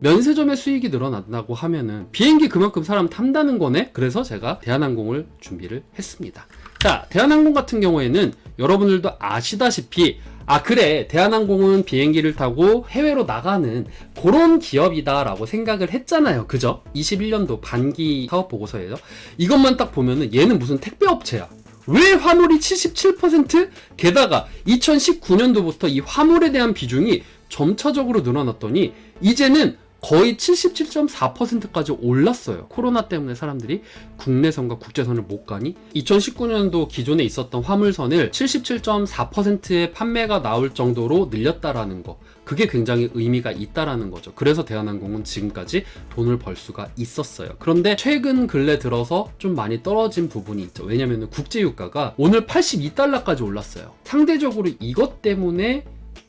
면세점의 수익이 늘어난다고 하면은 비행기 그만큼 사람 탄다는 거네? 그래서 제가 대한항공을 준비를 했습니다. 자, 대한항공 같은 경우에는 여러분들도 아시다시피 그래, 대한항공은 비행기를 타고 해외로 나가는 그런 기업이다 라고 생각을 했잖아요. 그죠? 21년도 반기 사업보고서에서 이것만 딱 보면은 얘는 무슨 택배업체야. 왜 화물이 77%? 게다가 2019년도부터 이 화물에 대한 비중이 점차적으로 늘어났더니 이제는 거의 77.4%까지 올랐어요. 코로나 때문에 사람들이 국내선과 국제선을 못 가니 2019년도 기존에 있었던 화물선을 77.4%의 판매가 나올 정도로 늘렸다라는 거, 그게 굉장히 의미가 있다라는 거죠. 그래서 대한항공은 지금까지 돈을 벌 수가 있었어요. 그런데 최근 근래 들어서 좀 많이 떨어진 부분이 있죠. 왜냐면 국제유가가 오늘 82달러까지 올랐어요. 상대적으로 이것 때문에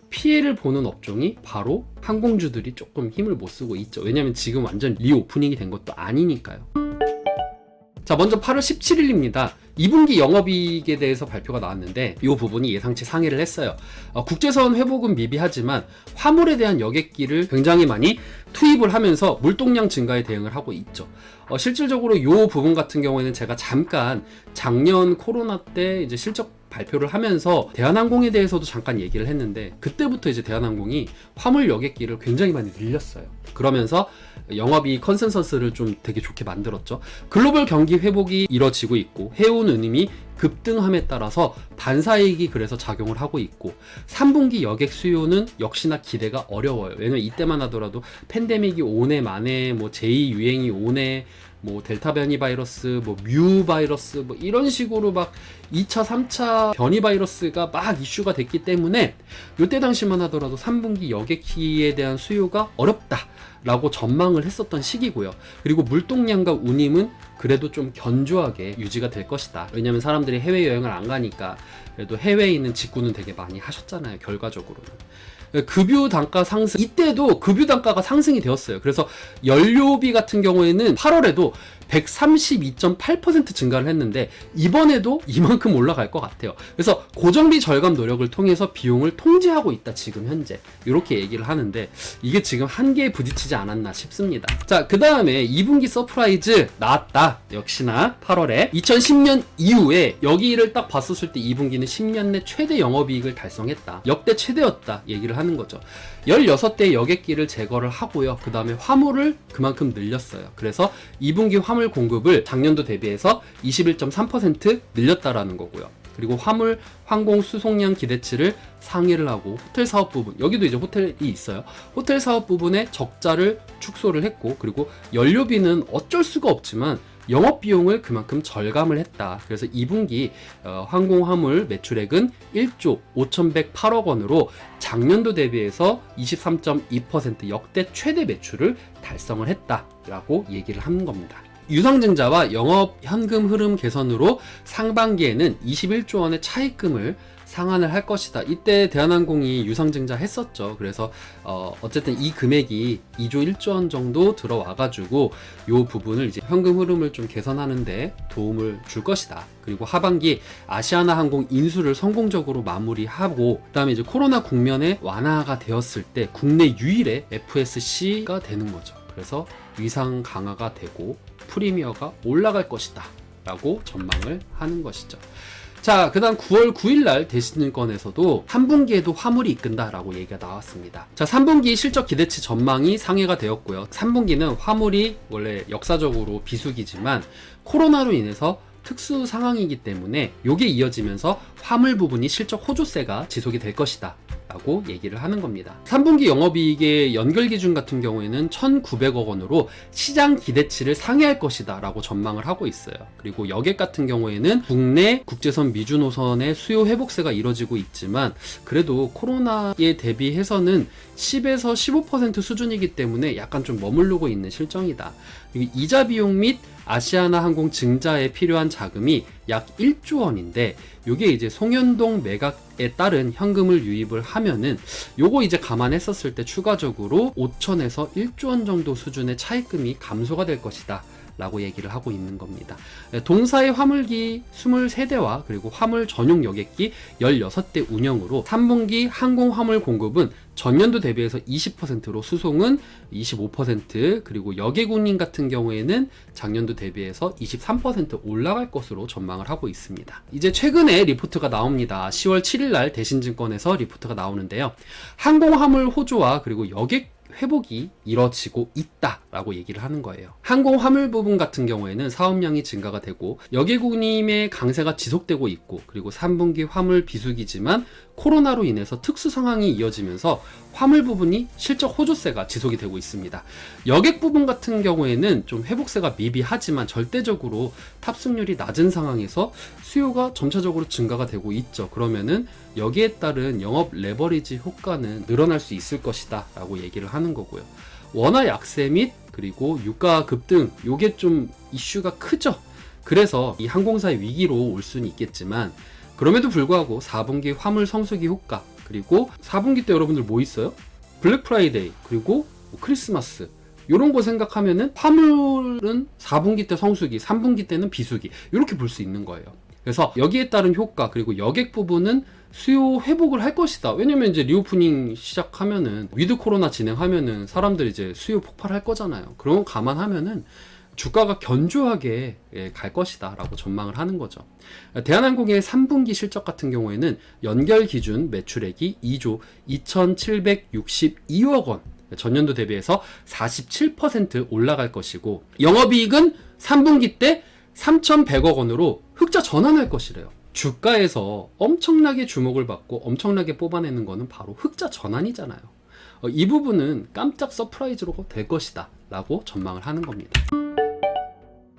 피해를 보는 업종이 바로 항공주들이 조금 힘을 못 쓰고 있죠. 왜냐면 지금 완전 리오프닝이 된 것도 아니니까요. 자, 먼저 8월 17일입니다. 2분기 영업이익에 대해서 발표가 나왔는데 이 부분이 예상치 상회를 했어요. 국제선 회복은 미비하지만 화물에 대한 여객기를 굉장히 많이 투입을 하면서 물동량 증가에 대응을 하고 있죠. 실질적으로 이 부분 같은 경우에는 제가 잠깐 작년 코로나 때 이제 실적 발표를 하면서 대한항공에 대해서도 잠깐 얘기를 했는데 그때부터 이제 대한항공이 화물 여객기를 굉장히 많이 늘렸어요. 그러면서 영업이익 컨센서스를 좀 되게 좋게 만들었죠. 글로벌 경기 회복이 이뤄지고 있고 해운 운임이 급등함에 따라서 반사이익이 그래서 작용을 하고 있고 3분기 여객 수요는 역시나 기대가 어려워요. 왜냐면 이때만 하더라도 팬데믹이 오네 마네, 뭐 제2유행이 오네, 뭐 델타 변이 바이러스, 뭐 뮤 바이러스, 뭐 이런 식으로 막 2차, 3차 변이 바이러스가 막 이슈가 됐기 때문에 이때 당시만 하더라도 3분기 여객기에 대한 수요가 어렵다 라고 전망을 했었던 시기고요. 그리고 물동량과 운임은 그래도 좀 견조하게 유지가 될 것이다. 왜냐면 사람들이 해외여행을 안 가니까 그래도 해외에 있는 직구는 되게 많이 하셨잖아요. 결과적으로는. 급유 단가 상승, 이때도 급유 단가가 상승이 되었어요. 그래서 연료비 같은 경우에는 8월에도 132.8% 증가를 했는데 이번에도 이만큼 올라갈 것 같아요. 그래서 고정비 절감 노력을 통해서 비용을 통제하고 있다 지금 현재, 이렇게 얘기를 하는데 이게 지금 한계에 부딪히지 않았나 싶습니다. 자, 그 다음에 2분기 서프라이즈 나왔다. 역시나 8월에 2010년 이후에 여기를 딱 봤었을 때 2분기는 10년 내 최대 영업이익을 달성했다, 역대 최대였다 얘기를 하는 거죠. 16대의 여객기를 제거를 하고요. 그 다음에 화물을 그만큼 늘렸어요. 그래서 2분기 화물 공급을 작년도 대비해서 21.3% 늘렸다라는 거고요. 그리고 화물, 항공, 수송량 기대치를 상회를 하고 호텔 사업 부분, 여기도 이제 호텔이 있어요. 호텔 사업 부분에 적자를 축소를 했고, 그리고 연료비는 어쩔 수가 없지만 영업비용을 그만큼 절감을 했다. 그래서 2분기 항공화물 매출액은 1조 5,108억 원으로 작년도 대비해서 23.2% 역대 최대 매출을 달성을 했다라고 얘기를 하는 겁니다. 유상증자와 영업 현금 흐름 개선으로 상반기에는 21조 원의 차입금을 상환을 할 것이다. 이때 대한항공이 유상증자 했었죠. 그래서 어쨌든 이 금액이 2조 1조 원 정도 들어와가지고 이 부분을 이제 현금 흐름을 좀 개선하는데 도움을 줄 것이다. 그리고 하반기 아시아나항공 인수를 성공적으로 마무리하고 그다음에 이제 코로나 국면에 완화가 되었을 때 국내 유일의 FSC가 되는 거죠. 그래서 위상 강화가 되고 프리미어가 올라갈 것이다 라고 전망을 하는 것이죠. 자, 그 다음 9월 9일날 대신증권에서도 3분기에도 화물이 이끈다 라고 얘기가 나왔습니다. 자, 3분기 실적 기대치 전망이 상회가 되었고요. 3분기는 화물이 원래 역사적으로 비수기지만 코로나로 인해서 특수 상황이기 때문에 요게 이어지면서 화물 부분이 실적 호조세가 지속이 될 것이다 라고 얘기를 하는 겁니다. 3분기 영업이익의 연결 기준 같은 경우에는 1,900억 원으로 시장 기대치를 상회할 것이다 라고 전망을 하고 있어요. 그리고 여객 같은 경우에는 국내 국제선 미주 노선의 수요 회복세가 이뤄지고 있지만 그래도 코로나에 대비해서는 10에서 15% 수준이기 때문에 약간 좀 머무르고 있는 실정이다. 그리고 이자 비용 및 아시아나 항공 증자에 필요한 자금이 약 1조 원인데 요게 이제 송현동 매각에 따른 현금을 유입을 하면은 요거 이제 감안했었을 때 추가적으로 5천에서 1조 원 정도 수준의 차입금이 감소가 될 것이다 라고 얘기를 하고 있는 겁니다. 동사의 화물기 23대와 그리고 화물 전용 여객기 16대 운영으로 3분기 항공 화물 공급은 전년도 대비해서 20%로 수송은 25% 그리고 여객 운임 같은 경우에는 작년도 대비해서 23% 올라갈 것으로 전망을 하고 있습니다. 이제 최근에 리포트가 나옵니다. 10월 7일 날 대신증권에서 리포트가 나오는데요. 항공 화물 호조와 그리고 여객 회복이 이뤄지고 있다라고 얘기를 하는 거예요. 항공 화물 부분 같은 경우에는 사업량이 증가가 되고 여객 운임의 강세가 지속되고 있고 그리고 3분기 화물 비수기지만 코로나로 인해서 특수 상황이 이어지면서 화물 부분이 실적 호조세가 지속이 되고 있습니다. 여객 부분 같은 경우에는 좀 회복세가 미비하지만 절대적으로 탑승률이 낮은 상황에서 수요가 점차적으로 증가가 되고 있죠. 그러면은 여기에 따른 영업 레버리지 효과는 늘어날 수 있을 것이다 라고 얘기를 하는 거고요. 원화 약세 및 그리고 유가 급등 요게 좀 이슈가 크죠. 그래서 이 항공사의 위기로 올 수는 있겠지만 그럼에도 불구하고 4분기 화물 성수기 효과 그리고 4분기 때 여러분들 뭐 있어요? 블랙 프라이데이 그리고 크리스마스 이런 거 생각하면은 화물은 4분기 때 성수기 3분기 때는 비수기 이렇게 볼 수 있는 거예요. 그래서 여기에 따른 효과 그리고 여객 부분은 수요 회복을 할 것이다. 왜냐면 이제 리오프닝 시작하면은 위드 코로나 진행하면은 사람들 이제 수요 폭발할 거잖아요. 그런 거 감안하면은 주가가 견조하게 갈 것이다 라고 전망을 하는 거죠. 대한항공의 3분기 실적 같은 경우에는 연결 기준 매출액이 2조 2762억 원 전년도 대비해서 47% 올라갈 것이고 영업이익은 3분기 때 3100억 원으로 흑자 전환할 것이래요. 주가에서 엄청나게 주목을 받고 엄청나게 뽑아내는 거는 바로 흑자 전환이잖아요. 이 부분은 깜짝 서프라이즈로 될 것이다 라고 전망을 하는 겁니다.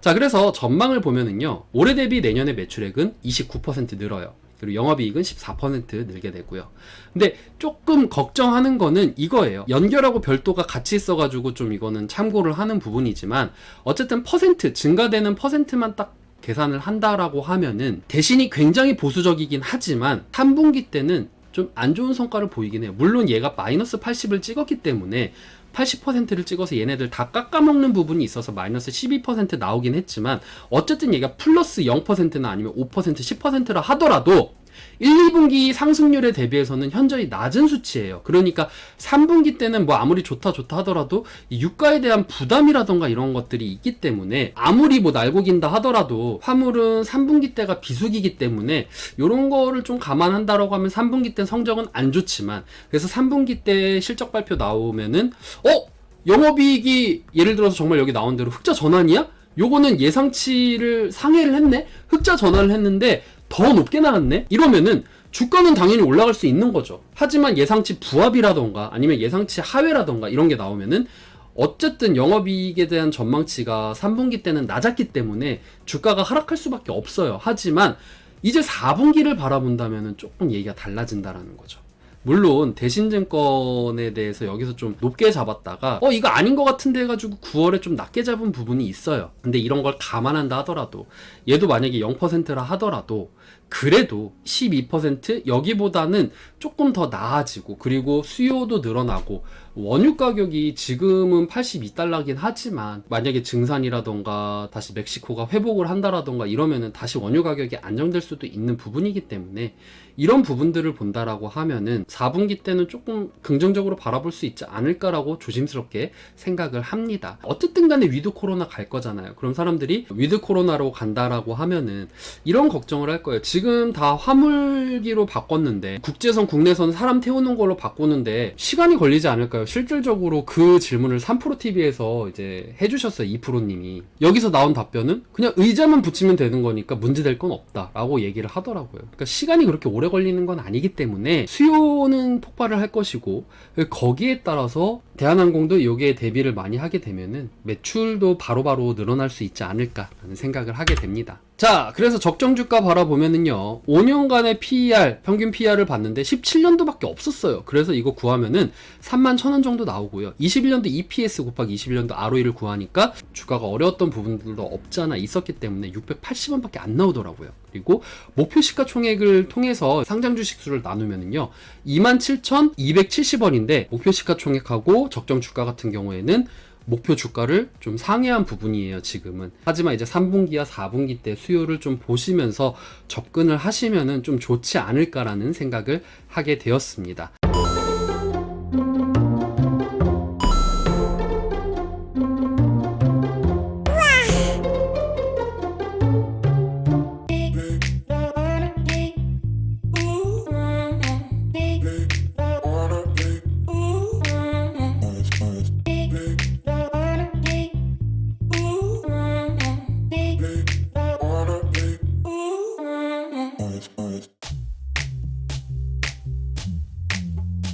자, 그래서 전망을 보면은요, 올해 대비 내년의 매출액은 29% 늘어요. 그리고 영업이익은 14% 늘게 되고요. 근데 조금 걱정하는 거는 이거예요. 연결하고 별도가 같이 있어가지고 좀 이거는 참고를 하는 부분이지만 어쨌든 퍼센트, 증가되는 퍼센트만 딱 계산을 한다라고 하면은 대신이 굉장히 보수적이긴 하지만 3분기 때는 좀 안 좋은 성과를 보이긴 해요. 물론 얘가 마이너스 80을 찍었기 때문에 80%를 찍어서 얘네들 다 깎아먹는 부분이 있어서 마이너스 12% 나오긴 했지만 어쨌든 얘가 플러스 0%나 아니면 5%, 10%라 하더라도 1, 2분기 상승률에 대비해서는 현저히 낮은 수치예요. 그러니까 3분기 때는 뭐 아무리 좋다 하더라도 이 유가에 대한 부담이라던가 이런 것들이 있기 때문에 아무리 뭐 날고 긴다 하더라도 화물은 3분기 때가 비수기이기 때문에 이런 거를 좀 감안한다라고 하면 3분기 때 성적은 안 좋지만 그래서 3분기 때 실적 발표 나오면은 영업이익이 예를 들어서 정말 여기 나온 대로 흑자 전환이야? 요거는 예상치를 상회를 했네? 흑자 전환을 했는데 더 높게 나왔네? 이러면은 주가는 당연히 올라갈 수 있는 거죠. 하지만 예상치 부합이라던가 아니면 예상치 하회라던가 이런 게 나오면은 어쨌든 영업이익에 대한 전망치가 3분기 때는 낮았기 때문에 주가가 하락할 수밖에 없어요. 하지만 이제 4분기를 바라본다면은 조금 얘기가 달라진다라는 거죠. 물론 대신증권에 대해서 여기서 좀 높게 잡았다가 이거 아닌 것 같은데 해가지고 9월에 좀 낮게 잡은 부분이 있어요. 근데 이런 걸 감안한다 하더라도 얘도 만약에 0%라 하더라도 그래도 12% 여기보다는 조금 더 나아지고 그리고 수요도 늘어나고 원유 가격이 지금은 82달러긴 하지만 만약에 증산이라던가 다시 멕시코가 회복을 한다라던가 이러면은 다시 원유 가격이 안정될 수도 있는 부분이기 때문에 이런 부분들을 본다라고 하면은 4분기 때는 조금 긍정적으로 바라볼 수 있지 않을까라고 조심스럽게 생각을 합니다. 어쨌든 간에 위드 코로나 갈 거잖아요. 그럼 사람들이 위드 코로나로 간다라고 하면은 이런 걱정을 할 거예요. 지금 다 화물기로 바꿨는데 국제선 국내선 사람 태우는 걸로 바꾸는데 시간이 걸리지 않을까요? 실질적으로 그 질문을 3프로TV에서 이제 해주셨어요. 2프로님이. 여기서 나온 답변은 그냥 의자만 붙이면 되는 거니까 문제될 건 없다라고 얘기를 하더라고요. 그러니까 시간이 그렇게 오래 걸리는 건 아니기 때문에 수요는 폭발을 할 것이고 거기에 따라서 대한항공도 여기에 대비를 많이 하게 되면은 매출도 바로바로 늘어날 수 있지 않을까라는 생각을 하게 됩니다. 자, 그래서 적정주가 바라보면은요 5년간의 PER, 평균 PER을 봤는데 17년도밖에 없었어요. 그래서 이거 구하면은 31,000원 정도 나오고요. 21년도 EPS 곱하기 21년도 ROE를 구하니까 주가가 어려웠던 부분들도 없지 않아 있었기 때문에 680원밖에 안 나오더라고요. 그리고 목표 시가총액을 통해서 상장 주식 수를 나누면은요 27,270원인데 목표 시가총액하고 적정 주가 같은 경우에는 목표 주가를 좀 상회한 부분이에요, 지금은. 하지만 이제 3분기와 4분기 때 수요를 좀 보시면서 접근을 하시면은 좀 좋지 않을까라는 생각을 하게 되었습니다.